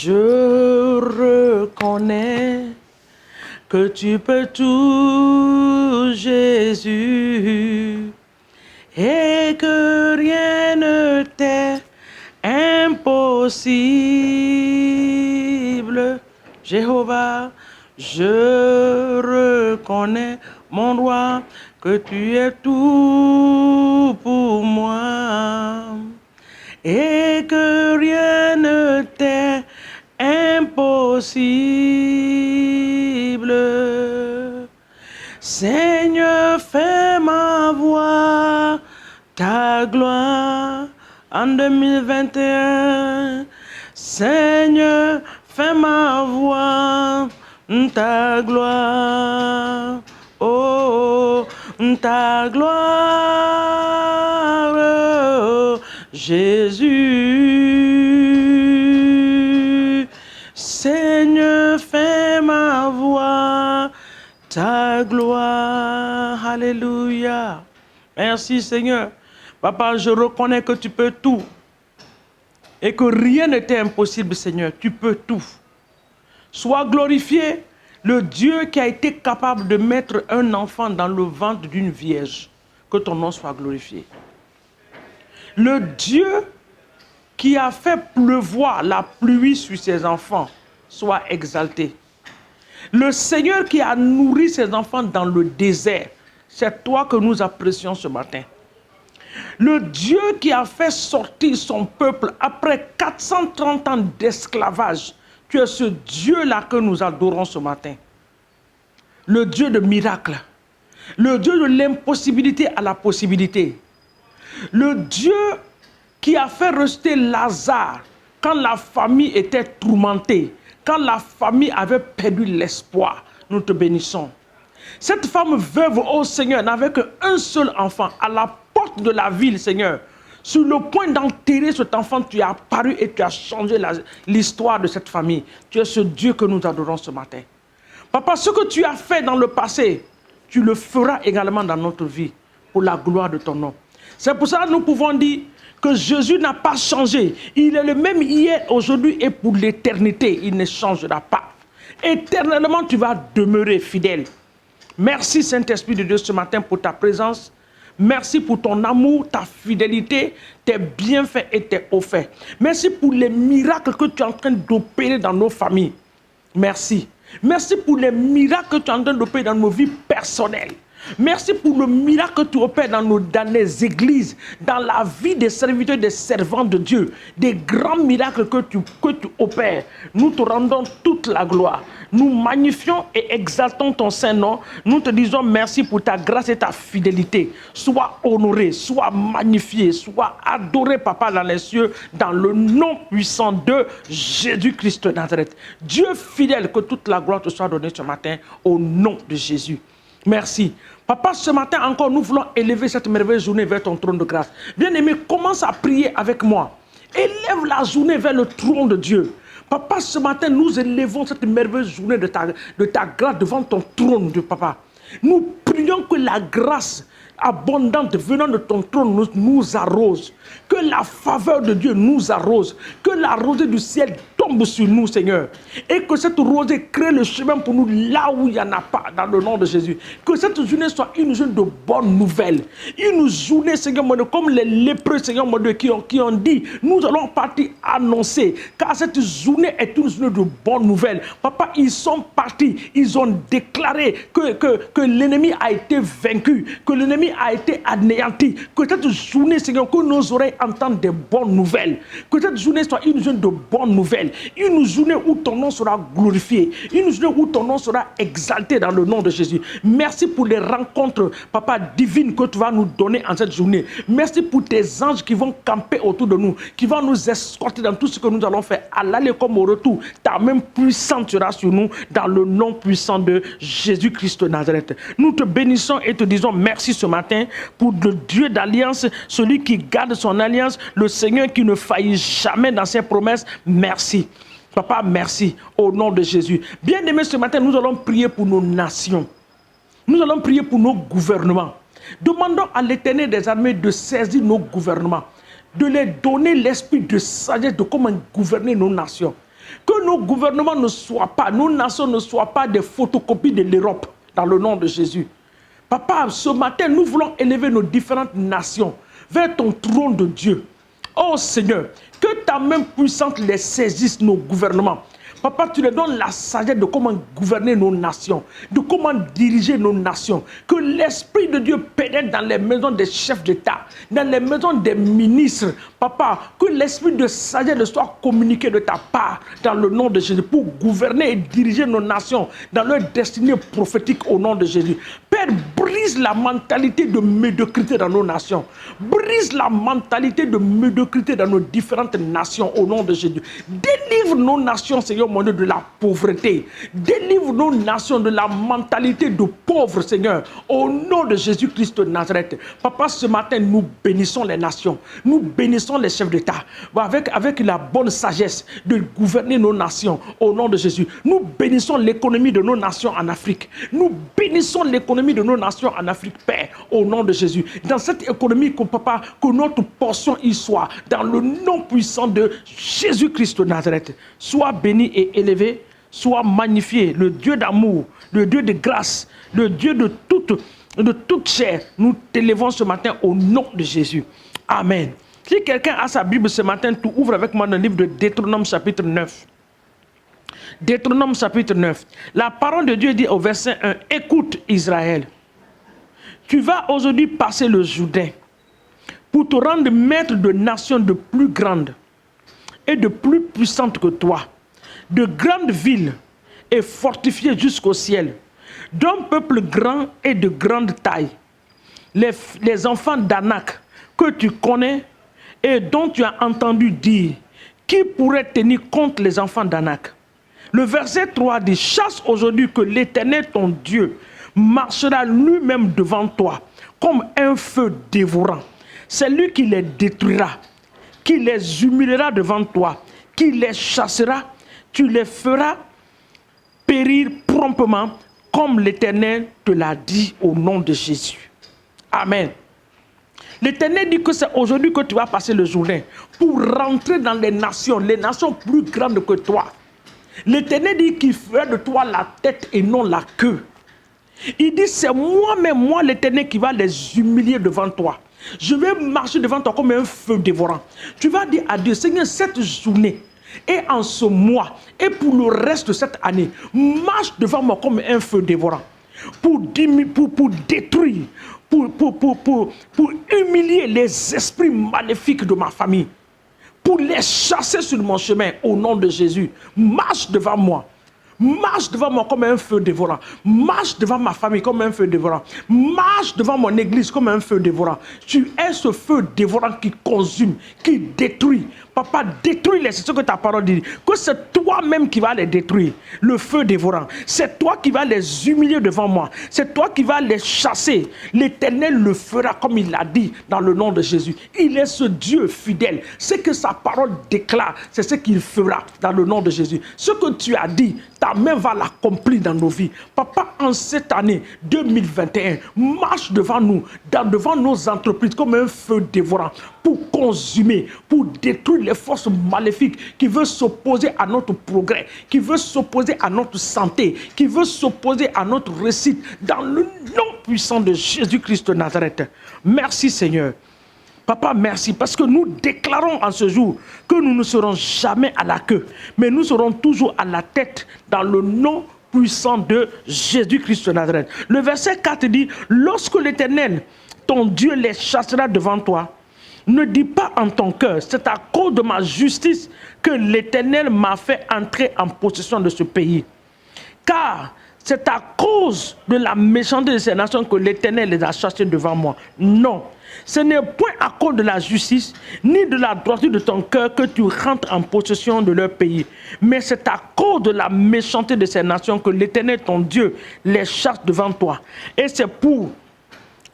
Je reconnais que tu peux tout, Jésus, et que rien ne t'est impossible. Jéhovah, je reconnais, mon roi, que tu es tout pour moi et que rien ne t'est impossible. Seigneur, fais ma voix ta gloire en 2021. Seigneur, fais ma voix ta gloire. Oh, ta gloire, Jésus. Seigneur, fais ma voix ta gloire. Alléluia. Merci Seigneur. Papa, je reconnais que tu peux tout et que rien n'était impossible, Seigneur. Tu peux tout. Sois glorifié, le Dieu qui a été capable de mettre un enfant dans le ventre d'une vierge. Que ton nom soit glorifié. Le Dieu qui a fait pleuvoir la pluie sur ses enfants soit exalté. Le Seigneur qui a nourri ses enfants dans le désert, c'est toi que nous apprécions ce matin. Le Dieu qui a fait sortir son peuple après 430 ans d'esclavage, tu es ce Dieu-là que nous adorons ce matin. Le Dieu de miracles, le Dieu de l'impossibilité à la possibilité. Le Dieu qui a fait rester Lazare quand la famille était tourmentée, quand la famille avait perdu l'espoir. Nous te bénissons. Cette femme veuve, ô Seigneur, n'avait qu'un seul enfant à la porte de la ville, Seigneur. Sur le point d'enterrer cet enfant, tu es apparu et tu as changé l'histoire de cette famille. Tu es ce Dieu que nous adorons ce matin. Papa, ce que tu as fait dans le passé, tu le feras également dans notre vie pour la gloire de ton nom. C'est pour ça que nous pouvons dire que Jésus n'a pas changé. Il est le même hier, aujourd'hui et pour l'éternité. Il ne changera pas. Éternellement, tu vas demeurer fidèle. Merci Saint-Esprit de Dieu ce matin pour ta présence. Merci pour ton amour, ta fidélité, tes bienfaits et tes hauts faits. Merci pour les miracles que tu es en train d'opérer dans nos familles. Merci. Merci pour les miracles que tu es en train d'opérer dans nos vies personnelles. Merci pour le miracle que tu opères dans les églises, dans la vie des serviteurs et des servants de Dieu. Des grands miracles que tu opères. Nous te rendons toute la gloire. Nous magnifions et exaltons ton Saint-Nom. Nous te disons merci pour ta grâce et ta fidélité. Sois honoré, sois magnifié, sois adoré, Papa, dans les cieux, dans le nom puissant de Jésus-Christ de Nazareth. Dieu fidèle, que toute la gloire te soit donnée ce matin au nom de Jésus. Merci. Papa, ce matin encore, nous voulons élever cette merveilleuse journée vers ton trône de grâce. Bien-aimé, commence à prier avec moi. Élève la journée vers le trône de Dieu. Papa, ce matin, nous élevons cette merveilleuse journée de ta grâce devant ton trône, de Papa. Nous prions que la grâce abondante venant de ton trône nous arrose. Que la faveur de Dieu nous arrose. Que la rosée du ciel tombe sur nous, Seigneur. Et que cette rosée crée le chemin pour nous là où il n'y en a pas, dans le nom de Jésus. Que cette journée soit une journée de bonnes nouvelles. Une journée, Seigneur mon Dieu, comme les lépreux, Seigneur mon Dieu, qui ont dit, nous allons partir annoncer. Car cette journée est une journée de bonnes nouvelles. Papa, ils sont partis. Ils ont déclaré que l'ennemi a été vaincu. Que l'ennemi a été anéanti. Que cette journée, Seigneur, que nos oreilles entendent des bonnes nouvelles. Que cette journée soit une journée de bonnes nouvelles. Une journée où ton nom sera glorifié. Une journée où ton nom sera exalté dans le nom de Jésus. Merci pour les rencontres, Papa, divines que tu vas nous donner en cette journée. Merci pour tes anges qui vont camper autour de nous, qui vont nous escorter dans tout ce que nous allons faire. À l'aller comme au retour, ta main puissante sera sur nous dans le nom puissant de Jésus-Christ de Nazareth. Nous te bénissons et te disons merci ce matin pour le Dieu d'alliance, celui qui garde son alliance, le Seigneur qui ne faillit jamais dans ses promesses. Merci. Papa, merci au nom de Jésus. Bien-aimés, ce matin, nous allons prier pour nos nations. Nous allons prier pour nos gouvernements. Demandons à l'Éternel des armées de saisir nos gouvernements, de les donner l'esprit de sagesse de comment gouverner nos nations. Que nos gouvernements ne soient pas, nos nations ne soient pas des photocopies de l'Europe, dans le nom de Jésus. Papa, ce matin, nous voulons élever nos différentes nations vers ton trône de Dieu. Oh Seigneur, que ta main puissante les saisisse, nos gouvernements. Papa, tu leur donnes la sagesse de comment gouverner nos nations, de comment diriger nos nations. Que l'Esprit de Dieu pénètre dans les maisons des chefs d'État, dans les maisons des ministres. Papa, que l'Esprit de sagesse soit communiqué de ta part dans le nom de Jésus pour gouverner et diriger nos nations dans leur destinée prophétique au nom de Jésus. Père, brise la mentalité de médiocrité dans nos nations. Brise la mentalité de médiocrité dans nos différentes nations au nom de Jésus. Délivre nos nations, Seigneur, mon Dieu, de la pauvreté. Délivre nos nations de la mentalité de pauvre, Seigneur, au nom de Jésus-Christ de Nazareth. Papa, ce matin, nous bénissons les nations. Nous bénissons les chefs d'État avec la bonne sagesse de gouverner nos nations au nom de Jésus. Nous bénissons l'économie de nos nations en Afrique. Nous bénissons l'économie de nos nations en Afrique, Père, au nom de Jésus. Dans cette économie, Papa, que notre portion y soit, dans le nom puissant de Jésus-Christ de Nazareth. Sois béni et élevé, sois magnifié, le Dieu d'amour, le Dieu de grâce, le Dieu de toute chair. Nous t'élevons ce matin au nom de Jésus. Amen. Si quelqu'un a sa Bible ce matin, tu ouvres avec moi dans le livre de Deutéronome chapitre 9. Deutéronome chapitre 9. La parole de Dieu dit au verset 1, « Écoute Israël, tu vas aujourd'hui passer le Jourdain pour te rendre maître de nations de plus grandes et de plus puissantes que toi, de grandes villes et fortifiées jusqu'au ciel, d'un peuple grand et de grande taille. Les enfants d'Anak que tu connais et dont tu as entendu dire, qui pourrait tenir contre les enfants d'Anak? » Le verset 3 dit, « Chasse aujourd'hui que l'Éternel, ton Dieu, marchera lui-même devant toi, comme un feu dévorant. C'est lui qui les détruira, qui les humiliera devant toi, qui les chassera, tu les feras périr promptement, comme l'Éternel te l'a dit au nom de Jésus. » Amen. L'Éternel dit que c'est aujourd'hui que tu vas passer le Jourdain pour rentrer dans les nations plus grandes que toi. L'Éternel dit qu'il fera de toi la tête et non la queue. Il dit, c'est moi-même, moi l'Éternel, qui va les humilier devant toi. Je vais marcher devant toi comme un feu dévorant. Tu vas dire à Dieu, Seigneur, cette journée et en ce mois et pour le reste de cette année, marche devant moi comme un feu dévorant. Pour détruire, pour humilier les esprits maléfiques de ma famille. Pour les chasser sur mon chemin au nom de Jésus. Marche devant moi. Marche devant moi comme un feu dévorant. Marche devant ma famille comme un feu dévorant. Marche devant mon église comme un feu dévorant. Tu es ce feu dévorant qui consume, qui détruit. Papa, détruis-les, c'est ce que ta parole dit. Que c'est toi-même qui vas les détruire. Le feu dévorant. C'est toi qui vas les humilier devant moi. C'est toi qui vas les chasser. L'Éternel le fera comme il l'a dit dans le nom de Jésus. Il est ce Dieu fidèle. Ce que sa parole déclare, c'est ce qu'il fera dans le nom de Jésus. Ce que tu as dit, ta main va l'accomplir dans nos vies. Papa, en cette année 2021, marche devant nous, devant nos entreprises comme un feu dévorant pour consumer, pour détruire les forces maléfiques qui veulent s'opposer à notre progrès, qui veulent s'opposer à notre santé, qui veulent s'opposer à notre réussite dans le nom puissant de Jésus-Christ de Nazareth. Merci Seigneur. Papa, merci, parce que nous déclarons en ce jour que nous ne serons jamais à la queue, mais nous serons toujours à la tête dans le nom puissant de Jésus-Christ de Nazareth. Le verset 4 dit, « Lorsque l'Éternel, ton Dieu, les chassera devant toi, ne dis pas en ton cœur, c'est à cause de ma justice que l'Éternel m'a fait entrer en possession de ce pays. Car c'est à cause de la méchanceté de ces nations que l'Éternel les a chassés devant moi. Non, ce n'est point à cause de la justice, ni de la droiture de ton cœur que tu rentres en possession de leur pays. Mais c'est à cause de la méchanceté de ces nations que l'Éternel, ton Dieu, les chasse devant toi. Et c'est pour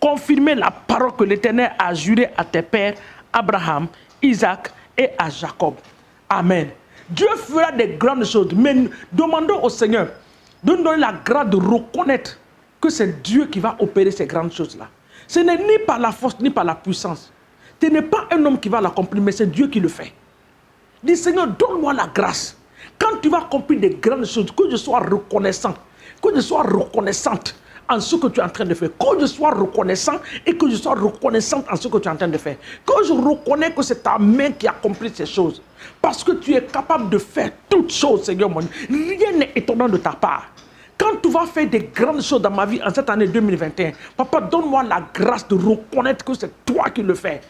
confirmer la parole que l'Éternel a juré à tes pères, Abraham, Isaac et à Jacob. Amen. Dieu fera des grandes choses, mais demandons au Seigneur de nous donner la grâce de reconnaître que c'est Dieu qui va opérer ces grandes choses-là. Ce n'est ni par la force, ni par la puissance. Ce n'est pas un homme qui va l'accomplir, mais c'est Dieu qui le fait. Dis, Seigneur, donne-moi la grâce. Quand tu vas accomplir des grandes choses, que je sois reconnaissant, que je sois reconnaissante en ce que tu es en train de faire, que je sois reconnaissant et que je sois reconnaissante en ce que tu es en train de faire, que je reconnais que c'est ta main qui accomplit ces choses, parce que tu es capable de faire toutes choses, Seigneur mon Dieu. Rien n'est étonnant de ta part. Quand tu vas faire des grandes choses dans ma vie en cette année 2021, Papa, donne-moi la grâce de reconnaître que c'est toi qui le fais.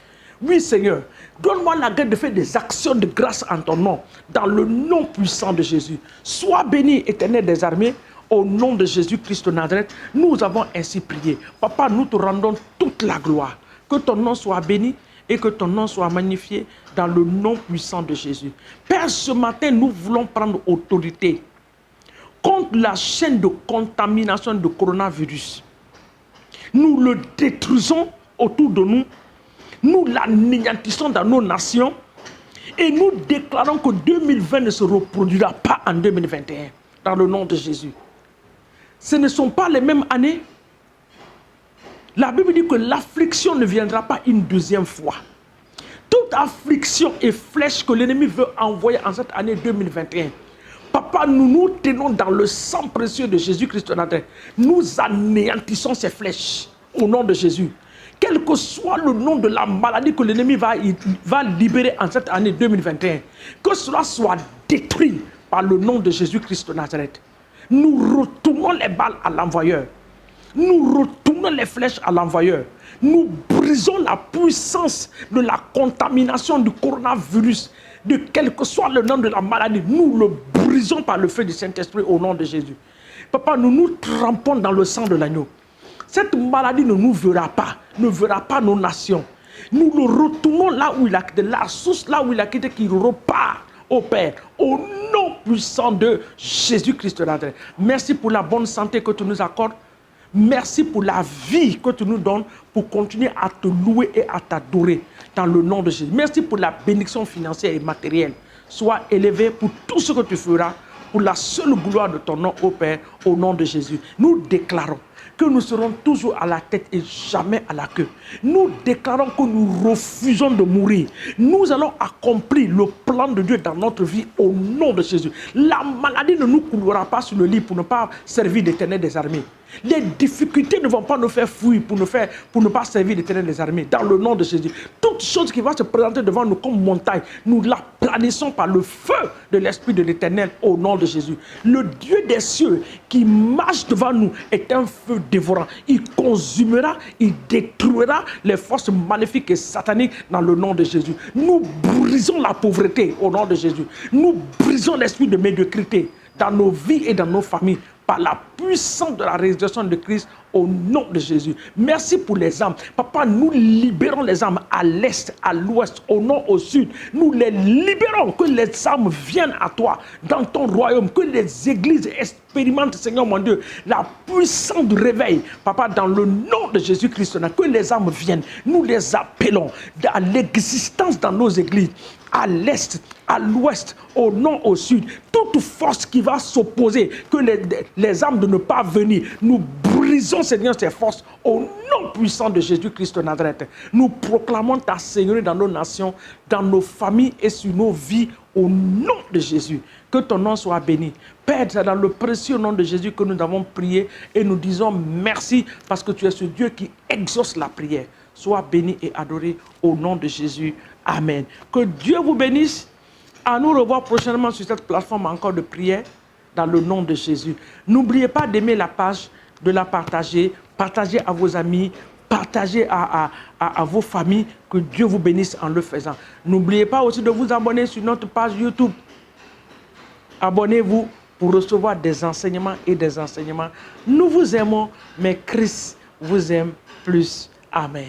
Oui, Seigneur, donne-moi la grâce de faire des actions de grâce en ton nom, dans le nom puissant de Jésus. Sois béni, Éternel des armées, au nom de Jésus-Christ de Nazareth. Nous avons ainsi prié. Papa, nous te rendons toute la gloire. Que ton nom soit béni et que ton nom soit magnifié dans le nom puissant de Jésus. Père, ce matin, nous voulons prendre autorité contre la chaîne de contamination de coronavirus. Nous le détruisons autour de nous. Nous l'anéantissons dans nos nations. Et nous déclarons que 2020 ne se reproduira pas en 2021. Dans le nom de Jésus. Ce ne sont pas les mêmes années. La Bible dit que l'affliction ne viendra pas une deuxième fois. Toute affliction et flèche que l'ennemi veut envoyer en cette année 2021. Papa, nous nous tenons dans le sang précieux de Jésus-Christ de Nazareth. Nous anéantissons ces flèches au nom de Jésus. Quel que soit le nom de la maladie que l'ennemi va libérer en cette année 2021, que cela soit détruit par le nom de Jésus-Christ de Nazareth. Nous retournons les balles à l'envoyeur. Nous retournons les flèches à l'envoyeur. Nous brisons la puissance de la contamination du coronavirus, de quel que soit le nom de la maladie. Nous le brisons par le feu du Saint-Esprit au nom de Jésus. Papa, nous nous trempons dans le sang de l'agneau. Cette maladie ne nous verra pas, ne verra pas nos nations. Nous le retournons là où il a quitté, la source là où il a quitté, qui repart au Père, au nom puissant de Jésus-Christ de Nazareth. Merci pour la bonne santé que tu nous accordes. Merci pour la vie que tu nous donnes pour continuer à te louer et à t'adorer dans le nom de Jésus. Merci pour la bénédiction financière et matérielle. Sois élevé pour tout ce que tu feras, pour la seule gloire de ton nom, ô Père, au nom de Jésus. Nous déclarons que nous serons toujours à la tête et jamais à la queue. Nous déclarons que nous refusons de mourir. Nous allons accomplir le plan de Dieu dans notre vie au nom de Jésus. La maladie ne nous coulera pas sur le lit pour ne pas servir d'Éternel des armées. Les difficultés ne vont pas nous faire fuir pour ne pas servir l'Éternel des armées. Dans le nom de Jésus. Toute chose qui va se présenter devant nous comme montagne, nous la planissons par le feu de l'Esprit de l'Éternel au nom de Jésus. Le Dieu des cieux qui marche devant nous est un feu dévorant. Il consumera, il détruira les forces maléfiques et sataniques dans le nom de Jésus. Nous brisons la pauvreté au nom de Jésus. Nous brisons l'esprit de médiocrité dans nos vies et dans nos familles par la puissance de la résurrection de Christ au nom de Jésus. Merci pour les âmes. Papa, nous libérons les âmes à l'est, à l'ouest, au nord, au sud. Nous les libérons, que les âmes viennent à toi dans ton royaume, que les églises expérimentent, Seigneur mon Dieu, la puissance du réveil. Papa, dans le nom de Jésus-Christ, que les âmes viennent. Nous les appelons à l'existence dans nos églises. À l'est, à l'ouest, au nord, au sud, toute force qui va s'opposer, que les âmes de ne pas venir, nous brisons, Seigneur, ces forces au nom puissant de Jésus-Christ de Nazareth. Nous proclamons ta Seigneurie dans nos nations, dans nos familles et sur nos vies au nom de Jésus. Que ton nom soit béni. Père, c'est dans le précieux nom de Jésus que nous avons prié et nous disons merci parce que tu es ce Dieu qui exauce la prière. Sois béni et adoré au nom de Jésus. Amen. Que Dieu vous bénisse. À nous revoir prochainement sur cette plateforme encore de prière dans le nom de Jésus. N'oubliez pas d'aimer la page, de la partager, partagez à vos amis, partagez à vos familles. Que Dieu vous bénisse en le faisant. N'oubliez pas aussi de vous abonner sur notre page YouTube. Abonnez-vous pour recevoir des enseignements et des enseignements. Nous vous aimons, mais Christ vous aime plus. Amen.